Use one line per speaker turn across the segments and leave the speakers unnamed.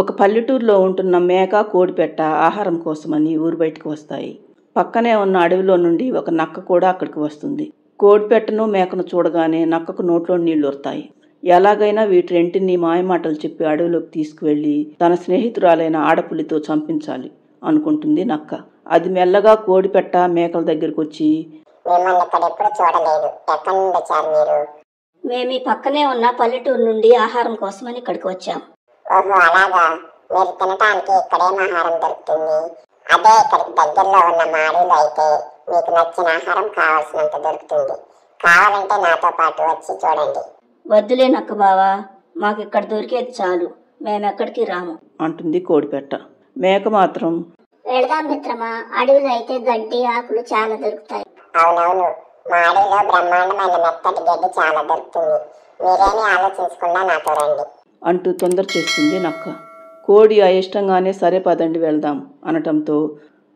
ఒక పల్లెటూరులో ఉంటున్న మేక కోడిపెట్ట ఆహారం కోసమని ఊరు బయటకు వస్తాయి. పక్కనే ఉన్న అడవిలో నుండి ఒక నక్క కూడా అక్కడికి వస్తుంది. కోడిపెట్టను మేకను చూడగానే నక్కకు నోట్లో నీళ్లు ఊరుతాయి. ఎలాగైనా వీటి రెంటిని మాయమాటలు చెప్పి అడవిలోకి తీసుకువెళ్లి తన స్నేహితురాలైన ఆడపులితో చంపించాలి అనుకుంటుంది నక్క. అది మెల్లగా కోడిపెట్ట మేకల దగ్గరకు వచ్చి,
మేము ఈ పక్కనే ఉన్న పల్లెటూరు నుండి ఆహారం కోసమని ఇక్కడికి వచ్చాం.
ఓహో అలాగా, మీరు తినటానికి ఇక్కడేం ఆహారం దొరుకుతుంది? అదే ఇక్కడికి దగ్గరలో ఉన్న మాడీలో అయితే మీకు నచ్చిన ఆహారం కావాల్సినంత దొరుకుతుంది. కావాలంటే నాతో పాటు వచ్చి చూడండి.
వద్దులే నక్క బావా, మాకు ఇక్కడ దొరికేది చాలు, మేమెక్కడికి రాము
అంటుంది కోడిపెట్ట. మేక మాత్రం,
వెళదాం మిత్రమా, అడవిలో అయితే గడ్డి ఆకులు చాలా దొరుకుతాయి.
అవునవును, మా అడవిలో బ్రహ్మాండమైన మెత్తటి గడ్డి చాలా దొరుకుతుంది. మీరేమీ ఆలోచించకుండా నాతో రండి
అంటూ తొందర చేస్తుంది నక్క. కోడి అయిష్టంగానే సరే పదండి వెళ్దాం అనటంతో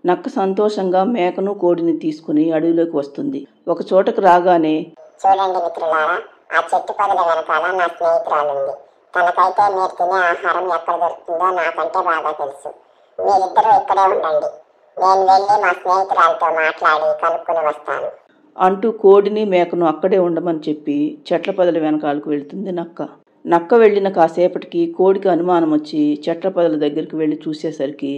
నక్క సంతోషంగా మేకను కోడిని తీసుకుని అడవిలోకి వస్తుంది. ఒక చోటకు రాగానే,
చూడండి మిత్రులారా, ఆ చెట్టు పొదల వెనకాల నా స్నేహితురాలుంది. తనకైతే మీరు తినే ఆహారం ఎక్కడ దొరుకుతుందో నాకంటే బాగా తెలుసు. మీరిద్దరూ ఇక్కడే ఉండండి, నేను వెళ్ళి మా స్నేహితురాలతో మాట్లాడి కనుక్కుని వస్తాను
అంటూ కోడిని మేకను అక్కడే ఉండమని చెప్పి చెట్ల పొదల వెనకాలకు వెళ్తుంది నక్క. నక్క వెళ్ళిన కాసేపటికి కోడికి అనుమానం వచ్చి చెట్ల పొదల దగ్గరికి వెళ్ళి చూసేసరికి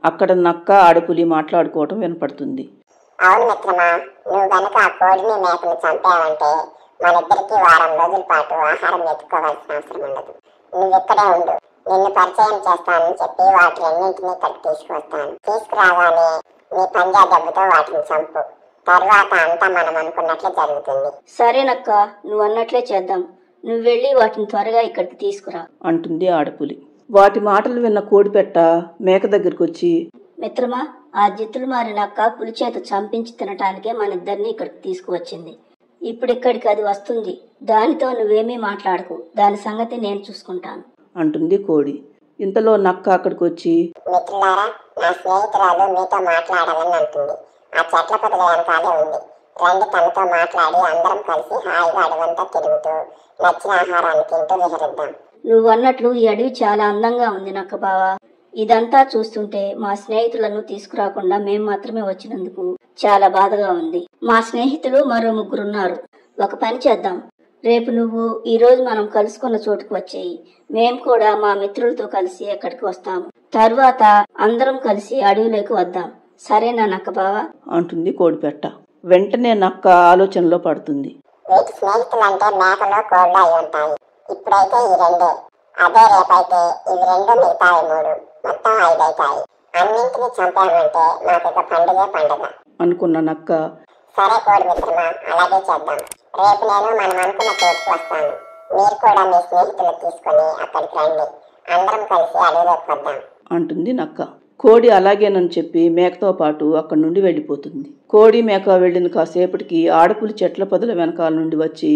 అక్కడ నక్క ఆడపులి మాట్లాడుకోవటం వినపడుతుంది.
అవును మిత్రమా, నువ్వు గనక ఆ కోడిని మేకను చంపావంటే మనిద్దరికి వారం రోజుల పాటు ఆహారం వెతుక్కోవాల్సిన అవసరం ఉండదు. నువ్వు ఇక్కడే ఉండు, నిన్ను పరిచయం చేస్తానని చెప్పి వాటి రెండింటినీ ఇక్కడికి తీసుకువస్తాను. తీసుకురాగానే నీ పంజా దెబ్బతో వాటిని చంపు. తర్వాత అంతా మనం అనుకున్నట్లే జరుగుతుంది.
సరేనక్క, నువ్వు అన్నట్లే చేద్దాం. నువ్వు వెళ్ళి వాటిని త్వరగా ఇక్కడికి తీసుకురా
అంటుంది ఆడపులి. వాటి మాటలు విన్న కోడిపెట్ట మేక దగ్గరకు వచ్చి,
మిత్రమా, ఆ జిత్తులు మారిన అక్క పులి చేత చంపించి తినటానికే మన ఇద్దరిని ఇక్కడికి తీసుకువచ్చింది. ఇప్పుడిక్కడికి అది వస్తుంది, దానితో నువ్వేమీ మాట్లాడకు, దాని సంగతి నేను చూసుకుంటాను
అంటుంది కోడి. ఇంతలో నక్క అక్కడికి వచ్చి,
మిత్రులారా, నా స్నేహితురాలు మీతో మాట్లాడాలని అంటుంది. ఆ చెట్ల పొదల వెనకాలే ఉంది. రండి, తనతో మాట్లాడి అందరం కలిసి హాయిగా అడవంతా తిరుగుతూ నచ్చిన ఆహారాన్ని తింటూ విహరిద్దాం.
నువ్వు అన్నట్లు ఈ అడవి చాలా అందంగా ఉంది నక్క బావా. ఇదంతా చూస్తుంటే మా స్నేహితులను తీసుకురాకుండా మేం మాత్రమే వచ్చినందుకు చాలా బాధగా ఉంది. మా స్నేహితులు మరో 3 ఉన్నారు. ఒక పని చేద్దాం, రేపు నువ్వు ఈ రోజు మనం కలుసుకున్న చోటుకు వచ్చేయి. మేం కూడా మా మిత్రులతో కలిసి అక్కడికి వస్తాము. తరువాత అందరం కలిసి అడవిలోకి వద్దాం. సరేనా నక్క బావా
అంటుంది కోడిపెట్ట. వెంటనే నక్క ఆలోచనలో పడుతుంది.
వీటి స్నేహితులంటే మేకలు కోళ్ళు అయి ఉంటాయి. ఇప్పుడైతే ఈ 2, అదే రేపైతే ఇవి 2 మిగతావి 3, మొత్తం 5 అవుతాయి. అన్నింటినీ చంపామంటే మాకు ఇక పండుగే పండుగ
అనుకున్న నక్క,
సరే కోడి మిత్రమా, అలాగే చేద్దాం. రేపు నేను మనం అనుకున్న చోటుకు వస్తాను. మీరు కూడా మీ స్నేహితులు తీసుకొని అక్కడికి రండి, అందరం కలిసి అడవిలోకి వద్దాం
అంటుంది నక్క. కోడి అలాగేనని చెప్పి మేకతో పాటు అక్కడి నుండి వెళ్ళిపోతుంది. కోడి మేక వెళ్ళిన కాసేపటికి ఆడపులి చెట్ల పొదల వెనకాల నుండి వచ్చి,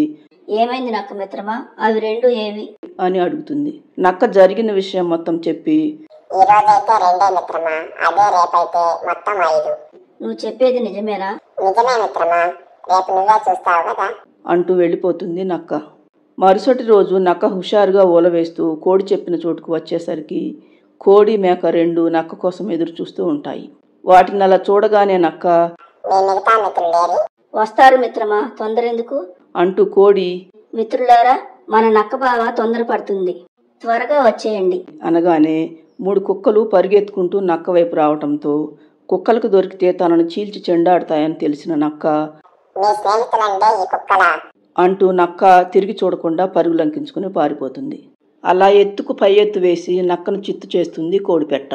ఏమైంది నక్క మిత్రమా, అవి 2 ఏవి
అని అడుగుతుంది. నక్క జరిగిన విషయం మొత్తం చెప్పి,
ఈ రోజైతే 2 మిత్రమా, అదే రేపైతే మొత్తం 5.
నువ్వు చెప్పేది నిజమేనా?
నిజమే మిత్రమా, రేపు నువ్వే చూస్తావు కదా
అంటూ వెళ్ళిపోతుంది నక్క. మరుసటి రోజు నక్క హుషారుగా ఊలవేస్తూ కోడి చెప్పిన చోటుకు వచ్చేసరికి కోడి మేక 2 నక్క కోసం ఎదురు చూస్తూ ఉంటాయి. వాటిని అలా చూడగానే నక్క,
మీ మిగతా మిత్రులేరి?
వస్తారు మిత్రమా, తొందర ఎందుకు
అంటూ కోడి,
మిత్రులారా, మన నక్క బావ తొందరపడుతుంది, త్వరగా వచ్చేయండి
అనగానే 3 కుక్కలు పరిగెత్తుకుంటూ నక్క వైపు రావటంతో కుక్కలకు దొరికితే తనను చీల్చి చెండాడుతాయని తెలిసిన నక్క,
మీ స్నేహితులంటే ఈ కుక్కలా
అంటూ నక్క తిరిగి చూడకుండా పరుగులంకించుకుని పారిపోతుంది. అలా ఎత్తుకు పై ఎత్తు వేసి నక్కను చిత్తు చేస్తుంది కోడిపెట్ట.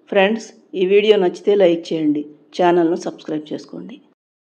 ఫ్రెండ్స్, ఈ వీడియో నచ్చితే లైక్ చేయండి, ఛానల్ను సబ్స్క్రైబ్ చేసుకోండి.